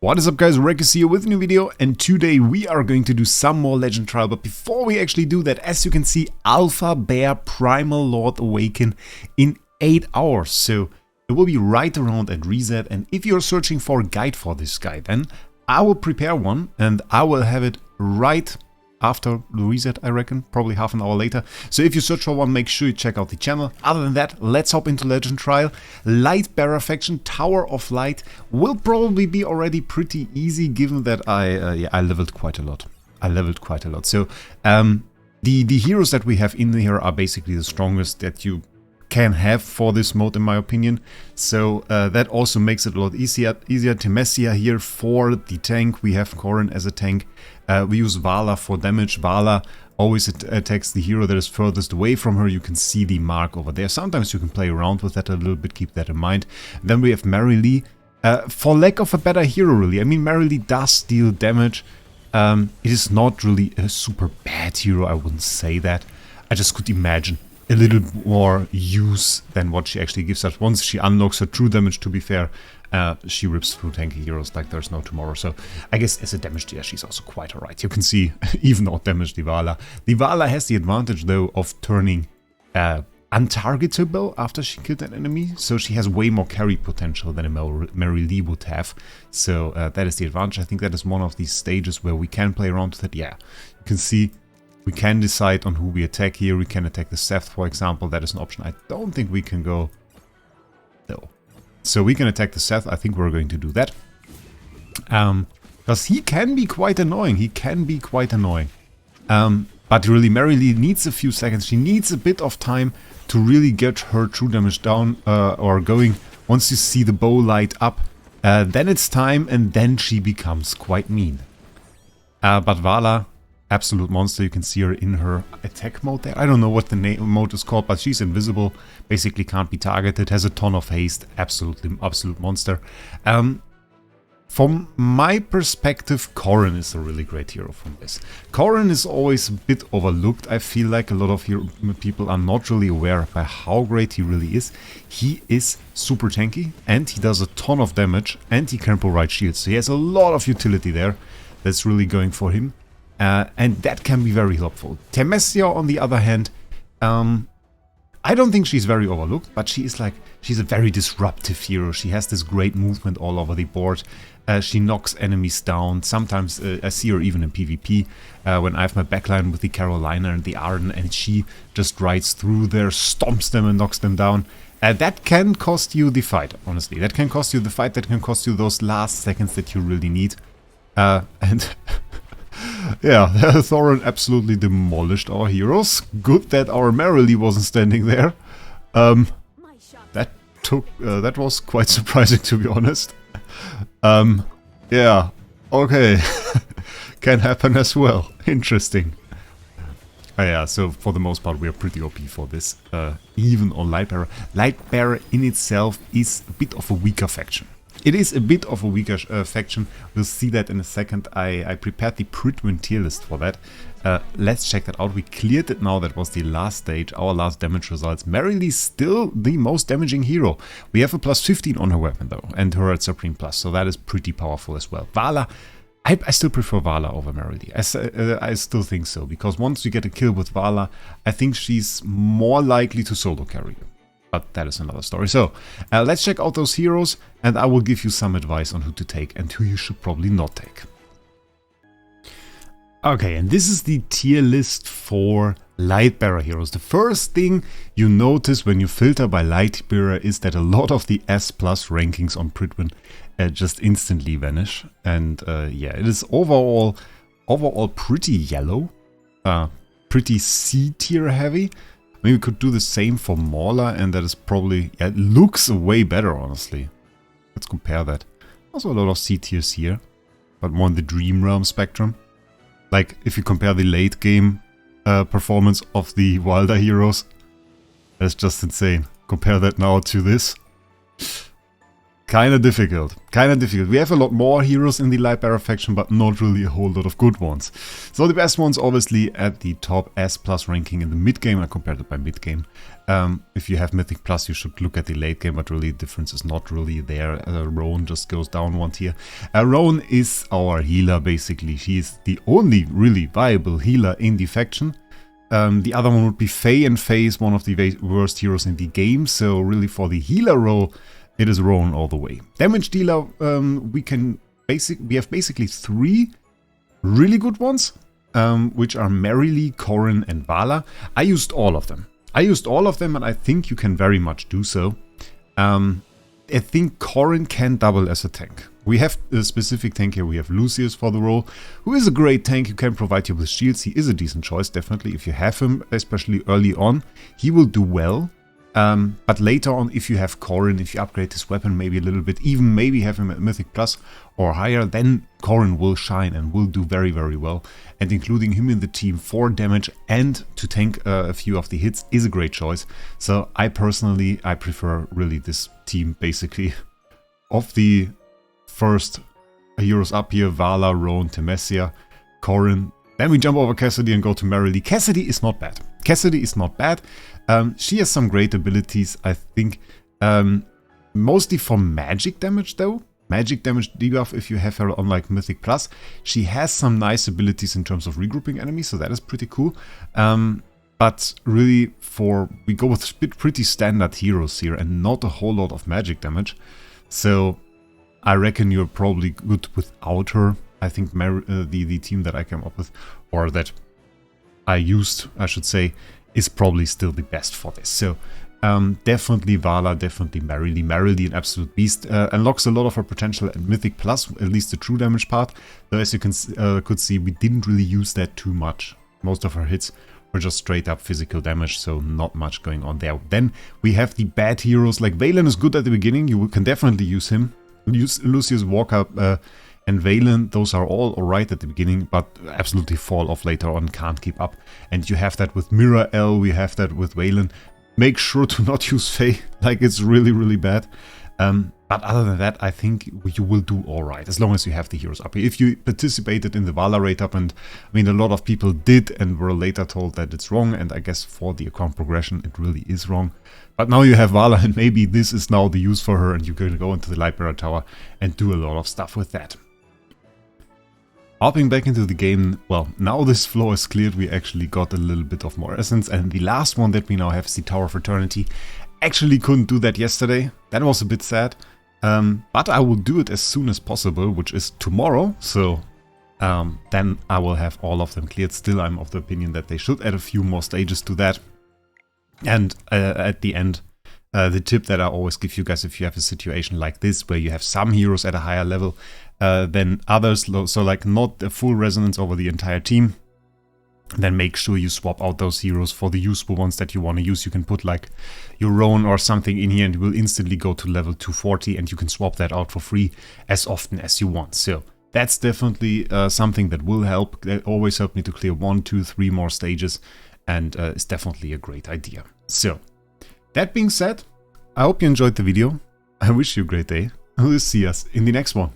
What is up guys, Wraec is here with a new video, and today we are going to do some more Legend Trial. But before we actually do that, as you can see, Alpha Bear Primal Lord awaken in 8 hours. So it will be right around at reset, and if you're searching for a guide for this guy, then I will prepare one and I will have it right after the reset, I reckon, probably half an hour later. So if you search for one, make sure you check out the channel. Other than that, let's hop into Legend Trial. Light Bearer faction, Tower of Light, will probably be already pretty easy, given that I leveled quite a lot. So the heroes that we have in here are basically the strongest that you can have for this mode, in my opinion. So that also makes it a lot easier. Temesia here for the tank. We have Corrin as a tank. We use Vala for damage. Vala always attacks the hero that is furthest away from her. You can see the mark over there. Sometimes you can play around with that a little bit, keep that in mind. Then we have Marilee. For lack of a better hero, really. I mean, Marilee does deal damage. It is not really a super bad hero, I wouldn't say that. I just could imagine a little more use than what she actually gives us. Once she unlocks her true damage, to be fair, she rips through tanky heroes like there's no tomorrow. So I guess as a damage dealer, she's also quite alright. You can see even out damage the Vala. The Vala has the advantage though of turning untargetable after she killed an enemy. So she has way more carry potential than a Marilee would have. So that is the advantage. I think that is one of these stages where we can play around with it. Yeah, you can see we can decide on who we attack here. We can attack the Seth, for example. That is an option. I don't think we can go... No. So we can attack the Seth. I think we're going to do that. Because he can be quite annoying. But really, Marilee needs a few seconds. She needs a bit of time to really get her true damage down or going. Once you see the bow light up, then it's time, and then she becomes quite mean. But Vala, absolute monster. You can see her in her attack mode there. I don't know what the mode is called, but she's invisible. Basically can't be targeted. Has a ton of haste. Absolute monster. From my perspective, Corrin is a really great hero from this. Corrin is always a bit overlooked. I feel like a lot of people are not really aware by how great he really is. He is super tanky, and he does a ton of damage, and he can provide shields. So he has a lot of utility there. That's really going for him. And that can be very helpful. Temesia, on the other hand, I don't think she's very overlooked, but she's a very disruptive hero. She has this great movement all over the board. She knocks enemies down. Sometimes I see her even in PvP when I have my backline with the Carolina and the Arden, and she just rides through there, stomps them and knocks them down. That can cost you the fight, honestly. That can cost you the fight. That can cost you those last seconds that you really need. And... yeah, Thorin absolutely demolished our heroes. Good that our Marilee wasn't standing there. That was quite surprising, to be honest. Yeah, okay. Can happen as well. Interesting. Yeah, so for the most part we are pretty OP for this, even on Lightbearer. Lightbearer in itself is a bit of a weaker faction. It is a bit of a weaker faction. We'll see that in a second. I prepared the Pridwin tier list for that. Let's check that out. We cleared it now. That was the last stage, our last damage results. Marilee still the most damaging hero. We have a plus 15 on her weapon though, and her at Supreme Plus, so that is pretty powerful as well. Vala, I still prefer Vala over Marilee. I still think so, because once you get a kill with Vala, I think she's more likely to solo carry you. But that is another story. So, let's check out those heroes, and I will give you some advice on who to take and who you should probably not take. Okay, and this is the tier list for Lightbearer heroes. The first thing you notice when you filter by Lightbearer is that a lot of the S+ rankings on Pridwin just instantly vanish. And yeah, it is overall pretty yellow, pretty C tier heavy. Maybe we could do the same for Mauler, and that is probably... yeah, it looks way better, honestly. Let's compare that. Also a lot of C tiers here, but more in the Dream Realm spectrum. Like, if you compare the late game performance of the Wilder heroes, that's just insane. Compare that now to this. Kinda difficult. Kinda difficult. We have a lot more heroes in the Lightbearer faction, but not really a whole lot of good ones. So the best ones obviously at the top S+ ranking in the mid game. I compared it by mid game. If you have Mythic Plus, you should look at the late game, but really the difference is not really there. Roan just goes down one tier. Roan is our healer basically. She is the only really viable healer in the faction. The other one would be Faye, and Faye is one of the worst heroes in the game. So really for the healer role, it is Roan all the way. Damage dealer, we have basically 3 really good ones, which are Marilee, Corrin, and Vala. I used all of them. And I think you can very much do so. I think Corrin can double as a tank. We have a specific tank here. We have Lucius for the role, who is a great tank who can provide you with shields. He is a decent choice, definitely. If you have him, especially early on, he will do well. But later on, if you have Corrin, if you upgrade his weapon maybe a little bit, even maybe have him at Mythic Plus or higher, then Corrin will shine and will do very, very well. And including him in the team for damage and to tank a few of the hits is a great choice. So I prefer really this team basically. Of the first heroes up here, Vala, Roan, Temesia, Corrin. Then we jump over Cassidy and go to Marilee. Cassidy is not bad. She has some great abilities, I think, mostly for magic damage though. Magic damage debuff if you have her on like Mythic Plus. She has some nice abilities in terms of regrouping enemies, so that is pretty cool. But really we go with pretty standard heroes here and not a whole lot of magic damage. So I reckon you're probably good without her. I think the team that I came up with, or that I used, I should say, is probably still the best for this. So definitely Vala, definitely Marilee. Marilee, an absolute beast, unlocks a lot of her potential at Mythic Plus, at least the true damage part. Though as you could see, we didn't really use that too much. Most of her hits were just straight up physical damage, so not much going on there. Then we have the bad heroes, like Valen is good at the beginning, you can definitely use him. Use Lucius, Walker, and Valen, those are all alright at the beginning, but absolutely fall off later on, can't keep up. And you have that with Mira L, we have that with Valen. Make sure to not use Faye, like it's really, really bad. But other than that, I think you will do alright, as long as you have the heroes up here. If you participated in the Vala rate up, and I mean a lot of people did and were later told that it's wrong, and I guess for the account progression it really is wrong. But now you have Vala, and maybe this is now the use for her, and you can go into the Lightbearer Tower and do a lot of stuff with that. Hopping back into the game, well, now this floor is cleared, we actually got a little bit of more essence, and the last one that we now have is the Tower of Eternity. Actually couldn't do that yesterday, that was a bit sad, but I will do it as soon as possible, which is tomorrow, so then I will have all of them cleared. Still, I'm of the opinion that they should add a few more stages to that. And at the end, the tip that I always give you guys, if you have a situation like this, where you have some heroes at a higher level than others, so like not a full resonance over the entire team, then make sure you swap out those heroes for the useful ones that you want to use. You can put like your Roan or something in here and it will instantly go to level 240, and you can swap that out for free as often as you want. So that's definitely something that will help. That always helped me to clear 1, 2, 3 more stages, and it's definitely a great idea. So that being said, I hope you enjoyed the video. I wish you a great day, and we'll see us in the next one.